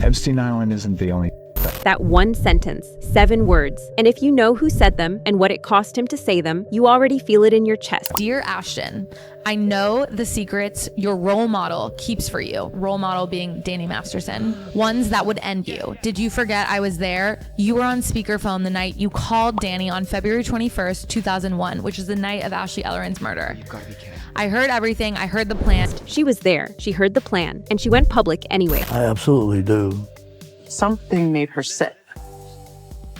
Epstein Island isn't the only. That one sentence, 7 words. And if you know who said them and what it cost him to say them, you already feel it in your chest. Dear Ashton, I know the secrets your role model keeps for you. Role model being Danny Masterson. Ones that would end you. Did you forget I was there? You were on speakerphone the night you called Danny on February 21st, 2001, which is the night of Ashley Ellerin's murder. You gotta be kidding. I heard everything. I heard the plan. She was there. She heard the plan. And she went public anyway. I absolutely do. Something made her sick.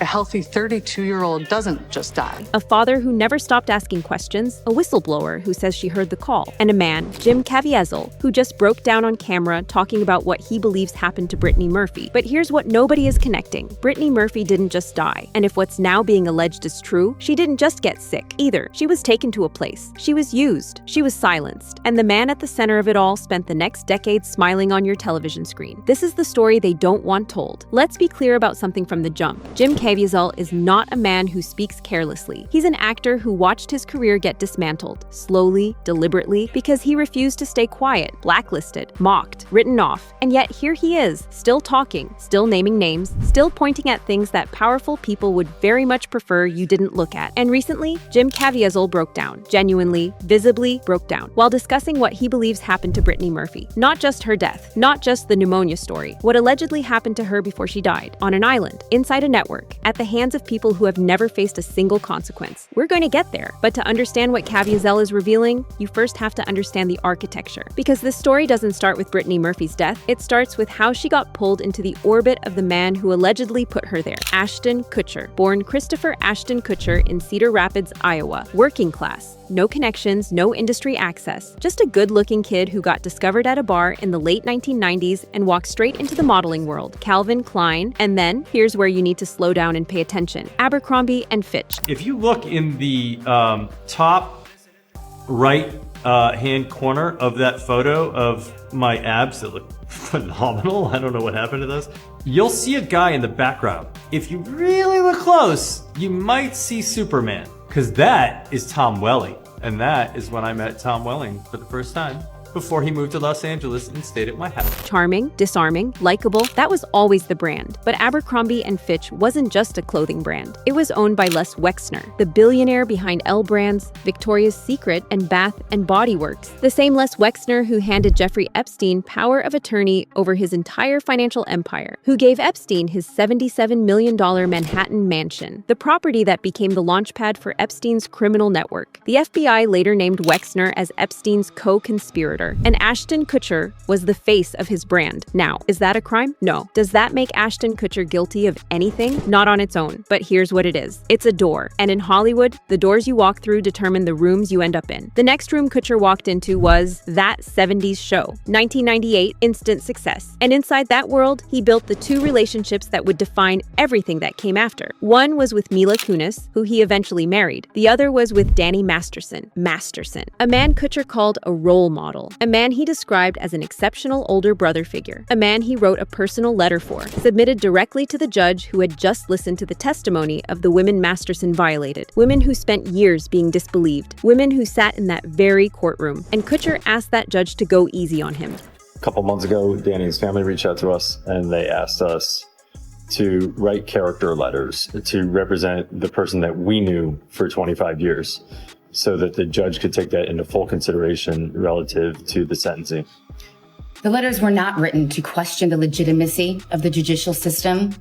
A healthy 32-year-old doesn't just die. A father who never stopped asking questions, a whistleblower who says she heard the call, and a man, Jim Caviezel, who just broke down on camera talking about what he believes happened to Brittany Murphy. But here's what nobody is connecting. Brittany Murphy didn't just die. And if what's now being alleged is true, she didn't just get sick either. She was taken to a place. She was used. She was silenced. And the man at the center of it all spent the next decade smiling on your television screen. This is the story they don't want told. Let's be clear about something from the jump. Jim Caviezel is not a man who speaks carelessly. He's an actor who watched his career get dismantled, slowly, deliberately, because he refused to stay quiet, blacklisted, mocked, written off. And yet here he is, still talking, still naming names, still pointing at things that powerful people would very much prefer you didn't look at. And recently, Jim Caviezel broke down, genuinely, visibly broke down, while discussing what he believes happened to Brittany Murphy. Not just her death, not just the pneumonia story, what allegedly happened to her before she died, on an island, inside a network, at the hands of people who have never faced a single consequence. We're going to get there, but to understand what Caviezel is revealing, you first have to understand the architecture. Because this story doesn't start with Brittany Murphy's death, it starts with how she got pulled into the orbit of the man who allegedly put her there. Ashton Kutcher, born Christopher Ashton Kutcher in Cedar Rapids, Iowa. Working class. No connections, no industry access. Just a good-looking kid who got discovered at a bar in the late 1990s and walked straight into the modeling world. Calvin Klein, and then, here's where you need to slow down and pay attention, Abercrombie and Fitch. If you look in the top right hand corner of that photo of my abs that look phenomenal, I don't know what happened to those, you'll see a guy in the background. If you really look close, you might see Superman. Because that is Tom Welling. And that is when I met Tom Welling for the first time before he moved to Los Angeles and stayed at my house. Charming, disarming, likable, that was always the brand. But Abercrombie and Fitch wasn't just a clothing brand. It was owned by Les Wexner, the billionaire behind L Brands, Victoria's Secret, and Bath and Body Works. The same Les Wexner who handed Jeffrey Epstein power of attorney over his entire financial empire, who gave Epstein his $77 million Manhattan mansion, the property that became the launchpad for Epstein's criminal network. The FBI later named Wexner as Epstein's co-conspirator. And Ashton Kutcher was the face of his brand. Now, is that a crime? No. Does that make Ashton Kutcher guilty of anything? Not on its own. But here's what it is. It's a door. And in Hollywood, the doors you walk through determine the rooms you end up in. The next room Kutcher walked into was That 70s Show. 1998, instant success. And inside that world, he built the 2 relationships that would define everything that came after. One was with Mila Kunis, who he eventually married. The other was with Danny Masterson. A man Kutcher called a role model. A man he described as an exceptional older brother figure. A man he wrote a personal letter for, submitted directly to the judge who had just listened to the testimony of the women Masterson violated. Women who spent years being disbelieved. Women who sat in that very courtroom. And Kutcher asked that judge to go easy on him. A couple months ago, Danny's family reached out to us and they asked us to write character letters to represent the person that we knew for 25 years. So that the judge could take that into full consideration relative to the sentencing. The letters were not written to question the legitimacy of the judicial system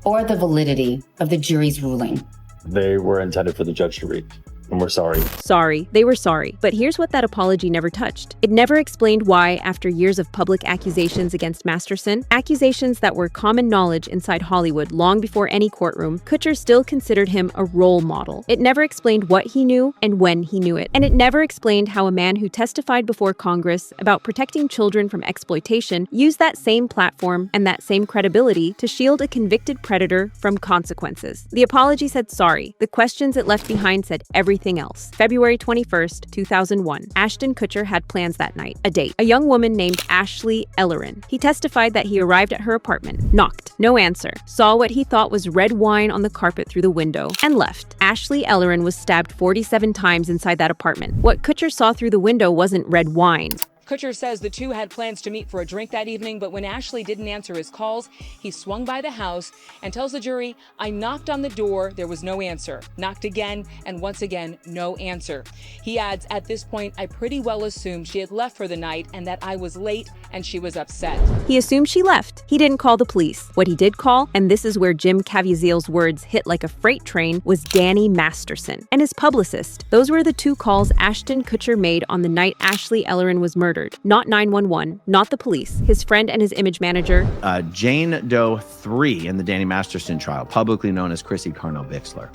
or the validity of the jury's ruling. They were intended for the judge to read. And we're sorry. Sorry. They were sorry. But here's what that apology never touched. It never explained why, after years of public accusations against Masterson, accusations that were common knowledge inside Hollywood long before any courtroom, Kutcher still considered him a role model. It never explained what he knew and when he knew it. And it never explained how a man who testified before Congress about protecting children from exploitation used that same platform and that same credibility to shield a convicted predator from consequences. The apology said sorry. The questions it left behind said everything else. February 21st, 2001. Ashton Kutcher had plans that night. A date. A young woman named Ashley Ellerin. He testified that he arrived at her apartment, knocked, no answer, saw what he thought was red wine on the carpet through the window, and left. Ashley Ellerin was stabbed 47 times inside that apartment. What Kutcher saw through the window wasn't red wine. Kutcher says the two had plans to meet for a drink that evening, but when Ashley didn't answer his calls, he swung by the house and tells the jury, "I knocked on the door, there was no answer. Knocked again, and once again, no answer." He adds, "At this point, I pretty well assumed she had left for the night and that I was late and she was upset." He assumed she left. He didn't call the police. What he did call, and this is where Jim Caviezel's words hit like a freight train, was Danny Masterson and his publicist. Those were the two calls Ashton Kutcher made on the night Ashley Ellerin was murdered. Not 911, not the police. His friend and his image manager. Jane Doe 3 in the Danny Masterson trial, publicly known as Chrissy Carnell-Bixler,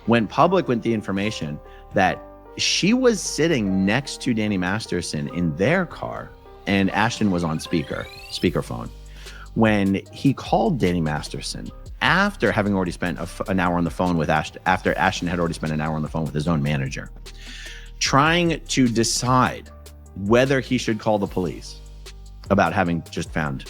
went public with the information that she was sitting next to Danny Masterson in their car, and Ashton was on speakerphone. When he called Danny Masterson, after having already spent an hour on the phone with Ashton, after Ashton had already spent an hour on the phone with his own manager, trying to decide whether he should call the police about having just found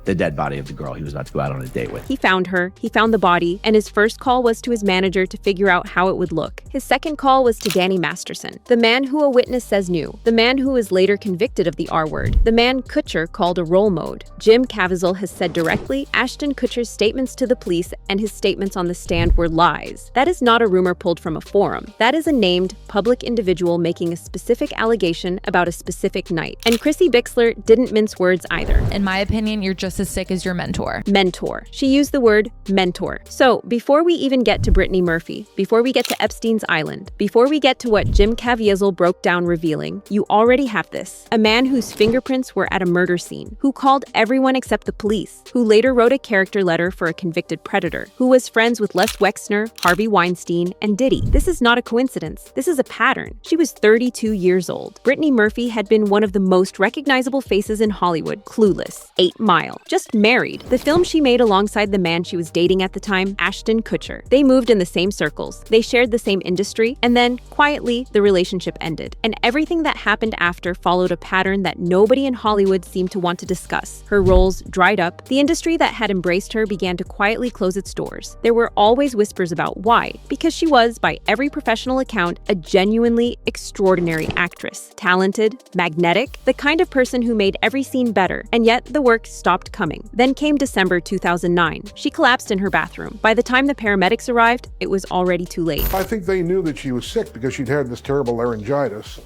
the dead body of the girl he was about to go out on a date with. He found her, he found the body, and his first call was to his manager to figure out how it would look. His second call was to Danny Masterson, the man who a witness says knew, the man who was later convicted of the R word, the man Kutcher called a role mode. Jim Caviezel has said directly, Ashton Kutcher's statements to the police and his statements on the stand were lies. That is not a rumor pulled from a forum. That is a named, public individual making a specific allegation about a specific night. And Chrissy Bixler didn't mince words either. In my opinion, you're just as sick as your mentor. Mentor. She used the word mentor. So before we even get to Brittany Murphy, before we get to Epstein's Island, before we get to what Jim Caviezel broke down revealing, you already have this. A man whose fingerprints were at a murder scene, who called everyone except the police, who later wrote a character letter for a convicted predator, who was friends with Les Wexner, Harvey Weinstein, and Diddy. This is not a coincidence. This is a pattern. She was 32 years old. Brittany Murphy had been one of the most recognizable faces in Hollywood. Clueless. 8 Mile. Just Married, the film she made alongside the man she was dating at the time, Ashton Kutcher. They moved in the same circles, they shared the same industry, and then, quietly, the relationship ended. And everything that happened after followed a pattern that nobody in Hollywood seemed to want to discuss. Her roles dried up, the industry that had embraced her began to quietly close its doors. There were always whispers about why, because she was, by every professional account, a genuinely extraordinary actress. Talented, magnetic, the kind of person who made every scene better, and yet the work stopped coming. Then came December 2009. She collapsed in her bathroom. By the time the paramedics arrived, it was already too late. I think they knew that she was sick because she'd had this terrible laryngitis.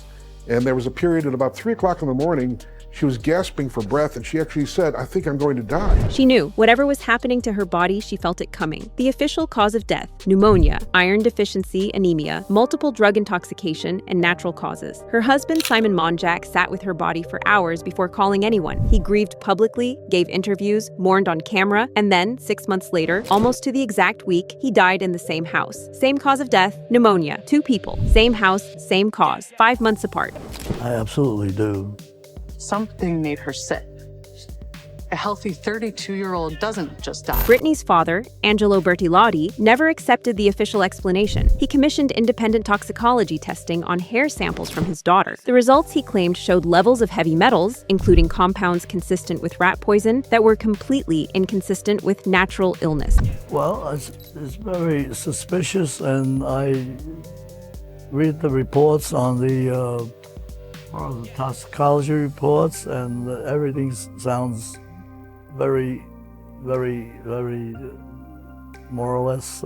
And there was a period at about 3 o'clock in the morning, she was gasping for breath, and she actually said, "I think I'm going to die." She knew. Whatever was happening to her body, she felt it coming. The official cause of death: pneumonia, iron deficiency, anemia, multiple drug intoxication, and natural causes. Her husband, Simon Monjack, sat with her body for hours before calling anyone. He grieved publicly, gave interviews, mourned on camera, and then, 6 months later, almost to the exact week, he died in the same house. Same cause of death: pneumonia. 2 people. Same house, same cause. 5 months apart. I absolutely do. Something made her sick. A healthy 32-year-old doesn't just die. Brittany's father, Angelo Bertilotti, never accepted the official explanation. He commissioned independent toxicology testing on hair samples from his daughter. The results, he claimed, showed levels of heavy metals, including compounds consistent with rat poison, that were completely inconsistent with natural illness. Well, it's very suspicious, and I read the reports on the toxicology reports, and everything sounds very, very, very more or less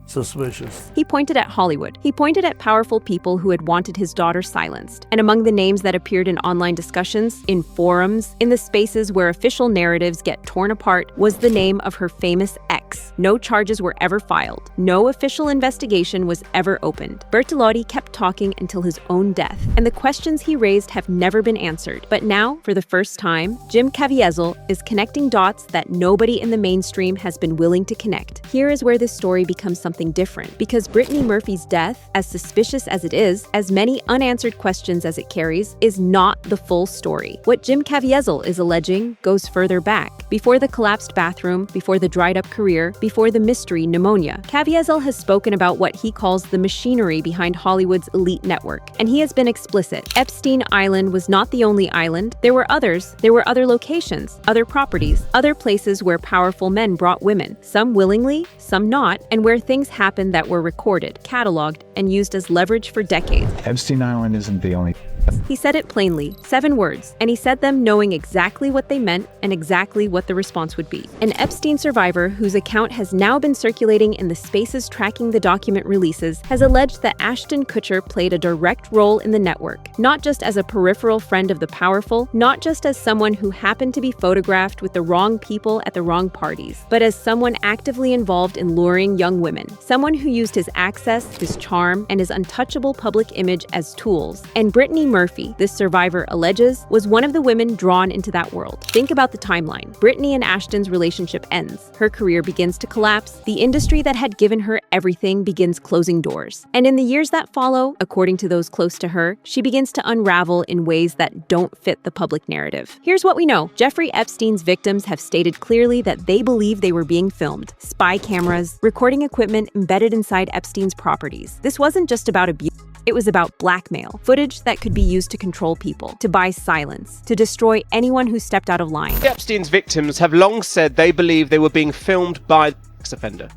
suspicious. He pointed at Hollywood. He pointed at powerful people who had wanted his daughter silenced. And among the names that appeared in online discussions, in forums, in the spaces where official narratives get torn apart, was the name of her famous ex. No charges were ever filed. No official investigation was ever opened. Bertilotti kept talking until his own death, and the questions he raised have never been answered. But now, for the first time, Jim Caviezel is connecting dots that nobody in the mainstream has been willing to connect. Here is where this story becomes something different, because Brittany Murphy's death, as suspicious as it is, as many unanswered questions as it carries, is not the full story. What Jim Caviezel is alleging goes further back. Before the collapsed bathroom, before the dried-up career, before the mystery pneumonia, Caviezel has spoken about what he calls the machinery behind Hollywood's elite network, and he has been explicit. Epstein Island was not the only island. There were others. There were other locations, other properties, other places where powerful men brought women, some willingly, some not, and where things happened that were recorded, cataloged, and used as leverage for decades. Epstein Island isn't the only He said it plainly, 7 words, and he said them knowing exactly what they meant and exactly what the response would be. An Epstein survivor whose account has now been circulating in the spaces tracking the document releases has alleged that Ashton Kutcher played a direct role in the network, not just as a peripheral friend of the powerful, not just as someone who happened to be photographed with the wrong people at the wrong parties, but as someone actively involved in luring young women, someone who used his access, his charm, and his untouchable public image as tools. And Brittany Murphy, this survivor alleges, was one of the women drawn into that world. Think about the timeline. Brittany and Ashton's relationship ends. Her career begins to collapse. The industry that had given her everything begins closing doors. And in the years that follow, according to those close to her, she begins to unravel in ways that don't fit the public narrative. Here's what we know. Jeffrey Epstein's victims have stated clearly that they believe they were being filmed. Spy cameras, recording equipment embedded inside Epstein's properties. This wasn't just about abuse. It was about blackmail, footage that could be used to control people, to buy silence, to destroy anyone who stepped out of line. Epstein's victims have long said they believe they were being filmed by the ex-offender.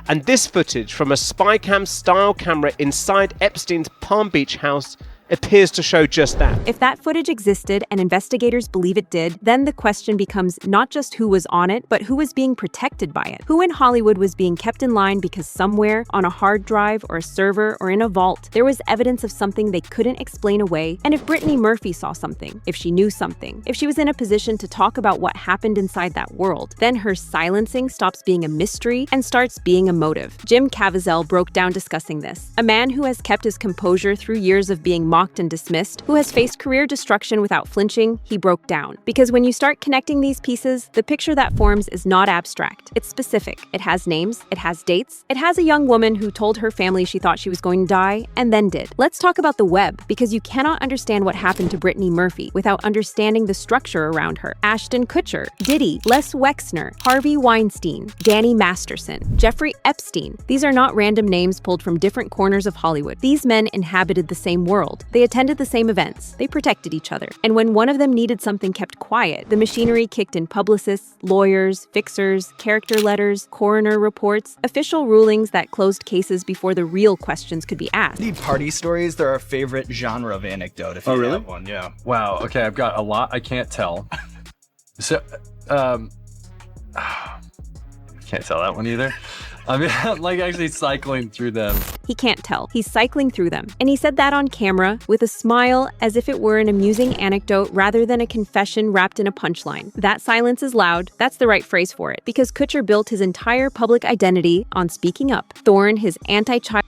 And this footage from a spy cam style camera inside Epstein's Palm Beach house appears to show just that. If that footage existed and investigators believe it did, then the question becomes not just who was on it, but who was being protected by it. Who in Hollywood was being kept in line because somewhere, on a hard drive or a server or in a vault, there was evidence of something they couldn't explain away. And if Brittany Murphy saw something, if she knew something, if she was in a position to talk about what happened inside that world, then her silencing stops being a mystery and starts being a motive. Jim Caviezel broke down discussing this. A man who has kept his composure through years of being mocked and dismissed, who has faced career destruction without flinching, he broke down. Because when you start connecting these pieces, the picture that forms is not abstract. It's specific. It has names, it has dates, it has a young woman who told her family she thought she was going to die, and then did. Let's talk about the web, because you cannot understand what happened to Brittany Murphy without understanding the structure around her. Ashton Kutcher, Diddy, Les Wexner, Harvey Weinstein, Danny Masterson, Jeffrey Epstein. These are not random names pulled from different corners of Hollywood. These men inhabited the same world. They attended the same events. They protected each other. And when one of them needed something kept quiet, the machinery kicked in publicists, lawyers, fixers, character letters, coroner reports, official rulings that closed cases before the real questions could be asked. Need party stories? They're our favorite genre of anecdote. If you really? have one, yeah. Wow. Okay, I've got a lot I can't tell. So, can't tell that one either. I mean, I'm like actually cycling through them. He can't tell. He's cycling through them. And he said that on camera with a smile as if it were an amusing anecdote rather than a confession wrapped in a punchline. That silence is loud. That's the right phrase for it. Because Kutcher built his entire public identity on speaking up. Thorn, his anti-child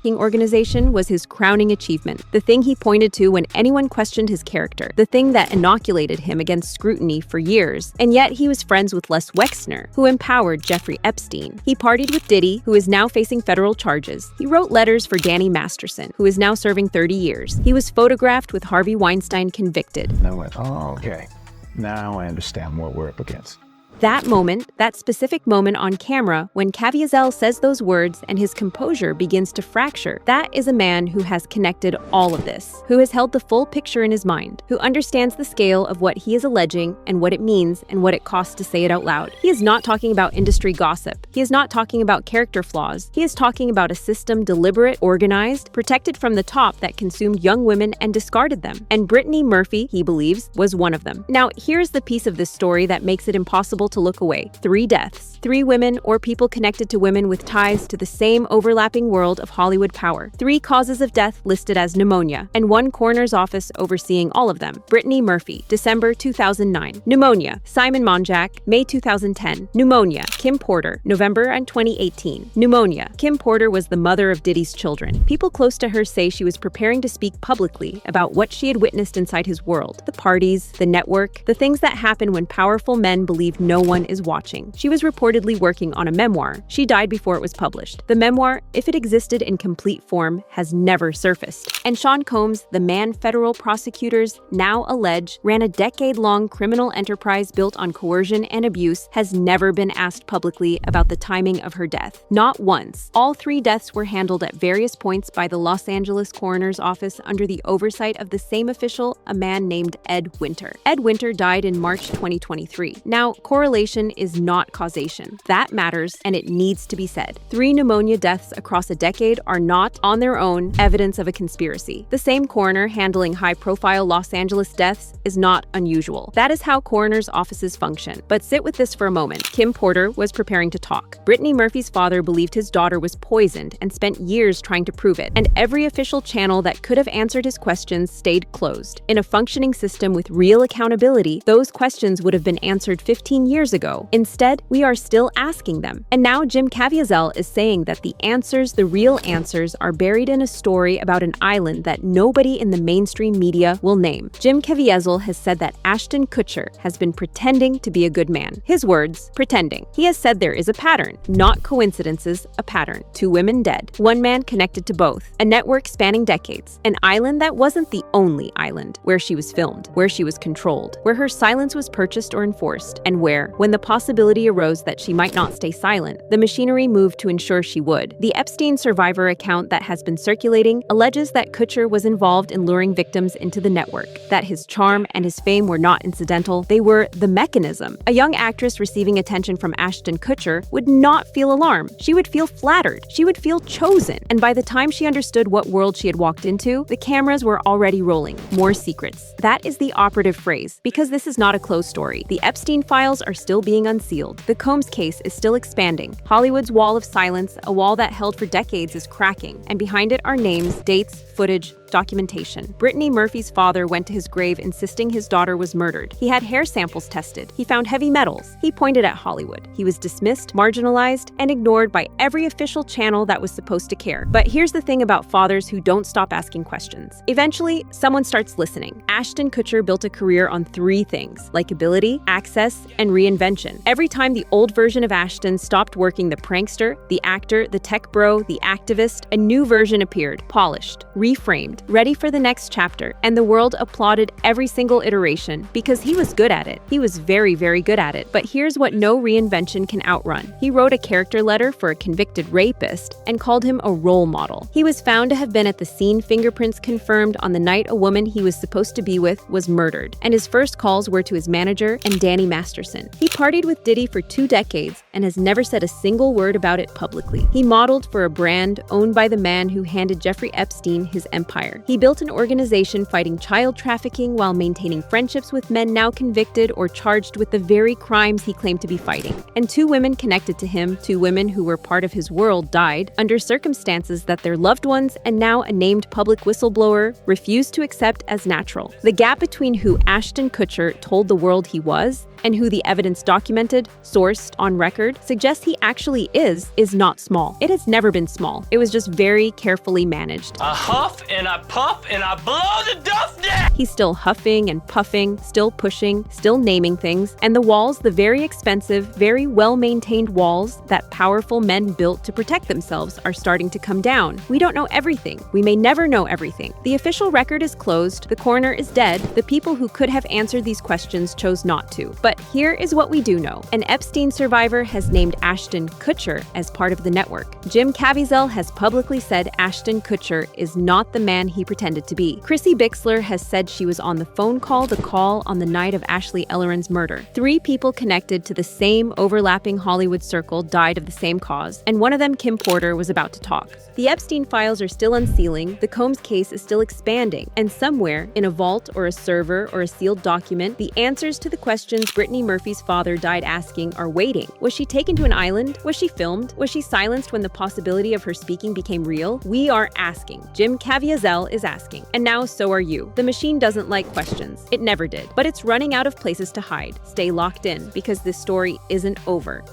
organization, was his crowning achievement, the thing he pointed to when anyone questioned his character, the thing that inoculated him against scrutiny for years. And yet he was friends with Les Wexner, who empowered Jeffrey Epstein. He partied with Diddy, who is now facing federal charges. He wrote letters for Danny Masterson, who is now serving 30 years. He was photographed with Harvey Weinstein convicted. And I went, oh, okay. Now I understand what we're up against. That moment, that specific moment on camera, when Caviezel says those words and his composure begins to fracture, that is a man who has connected all of this, who has held the full picture in his mind, who understands the scale of what he is alleging and what it means and what it costs to say it out loud. He is not talking about industry gossip. He is not talking about character flaws. He is talking about a system deliberate, organized, protected from the top that consumed young women and discarded them. And Brittany Murphy, he believes, was one of them. Now, here's the piece of this story that makes it impossible to look away. 3 deaths. 3 women or people connected to women with ties to the same overlapping world of Hollywood power. 3 causes of death listed as pneumonia, and 1 coroner's office overseeing all of them. Brittany Murphy, December 2009. Pneumonia. Simon Monjack, May 2010. Pneumonia. Kim Porter, November and 2018. Pneumonia. Kim Porter was the mother of Diddy's children. People close to her say she was preparing to speak publicly about what she had witnessed inside his world. The parties, the network, the things that happen when powerful men believe no one is watching. She was reportedly working on a memoir. She died before it was published. The memoir, if it existed in complete form, has never surfaced. And Sean Combs, the man federal prosecutors now allege ran a decade-long criminal enterprise built on coercion and abuse, has never been asked publicly about the timing of her death. Not once. All 3 deaths were handled at various points by the Los Angeles coroner's office under the oversight of the same official, a man named Ed Winter. Ed Winter died in March 2023. Now, coroner correlation is not causation. That matters, and it needs to be said. 3 pneumonia deaths across a decade are not, on their own, evidence of a conspiracy. The same coroner handling high-profile Los Angeles deaths is not unusual. That is how coroners' offices function. But sit with this for a moment. Kim Porter was preparing to talk. Brittany Murphy's father believed his daughter was poisoned and spent years trying to prove it, and every official channel that could have answered his questions stayed closed. In a functioning system with real accountability, those questions would have been answered 15 years ago. Instead, we are still asking them. And now Jim Caviezel is saying that the answers, the real answers, are buried in a story about an island that nobody in the mainstream media will name. Jim Caviezel has said that Ashton Kutcher has been pretending to be a good man. His words, pretending. He has said there is a pattern, not coincidences, a pattern. 2 women dead, 1 man connected to both, a network spanning decades, an island that wasn't the only island, where she was filmed, where she was controlled, where her silence was purchased or enforced, and where, when the possibility arose that she might not stay silent, the machinery moved to ensure she would. The Epstein survivor account that has been circulating alleges that Kutcher was involved in luring victims into the network, that his charm and his fame were not incidental, they were the mechanism. A young actress receiving attention from Ashton Kutcher would not feel alarmed. She would feel flattered. She would feel chosen. And by the time she understood what world she had walked into, the cameras were already rolling. More secrets. That is the operative phrase, because this is not a closed story. The Epstein files are still being unsealed. The Combs case is still expanding. Hollywood's wall of silence, a wall that held for decades, is cracking. And behind it are names, dates, footage, documentation. Brittany Murphy's father went to his grave insisting his daughter was murdered. He had hair samples tested. He found heavy metals. He pointed at Hollywood. He was dismissed, marginalized, and ignored by every official channel that was supposed to care. But here's the thing about fathers who don't stop asking questions. Eventually, someone starts listening. Ashton Kutcher built a career on 3 things: likability, access, and reinvention. Every time the old version of Ashton stopped working the prankster, the actor, the tech bro, the activist, a new version appeared, polished, reframed, ready for the next chapter, and the world applauded every single iteration because he was good at it. He was very, very good at it. But here's what no reinvention can outrun. He wrote a character letter for a convicted rapist and called him a role model. He was found to have been at the scene, fingerprints confirmed, on the night a woman he was supposed to be with was murdered, and his first calls were to his manager and Danny Masterson. He partied with Diddy for 2 decades and has never said a single word about it publicly. He modeled for a brand owned by the man who handed Jeffrey Epstein his empire. He built an organization fighting child trafficking while maintaining friendships with men now convicted or charged with the very crimes he claimed to be fighting. And 2 women connected to him, 2 women who were part of his world, died under circumstances that their loved ones and now a named public whistleblower refused to accept as natural. The gap between who Ashton Kutcher told the world he was and who the evidence documented, sourced, on record, suggests he actually is not small. It has never been small. It was just very carefully managed. I huff and I puff and I blow the duff down! He's still huffing and puffing, still pushing, still naming things, and the walls, the very expensive, very well-maintained walls that powerful men built to protect themselves, are starting to come down. We don't know everything. We may never know everything. The official record is closed, the coroner is dead, the people who could have answered these questions chose not to. But here is what we do know. An Epstein survivor has named Ashton Kutcher as part of the network. Jim Caviezel has publicly said Ashton Kutcher is not the man he pretended to be. Chrissy Bixler has said she was on the phone call to call on the night of Ashley Elleren's murder. 3 people connected to the same overlapping Hollywood circle died of the same cause, and one of them, Kim Porter, was about to talk. The Epstein files are still unsealing, the Combs case is still expanding, and somewhere, in a vault or a server or a sealed document, the answers to the questions Brittany Murphy's father died asking are waiting. Was she taken to an island? Was she filmed? Was she silenced when the possibility of her speaking became real? We are asking. Jim Caviezel is asking. And now so are you. The machine doesn't like questions. It never did. But it's running out of places to hide. Stay locked in, because this story isn't over.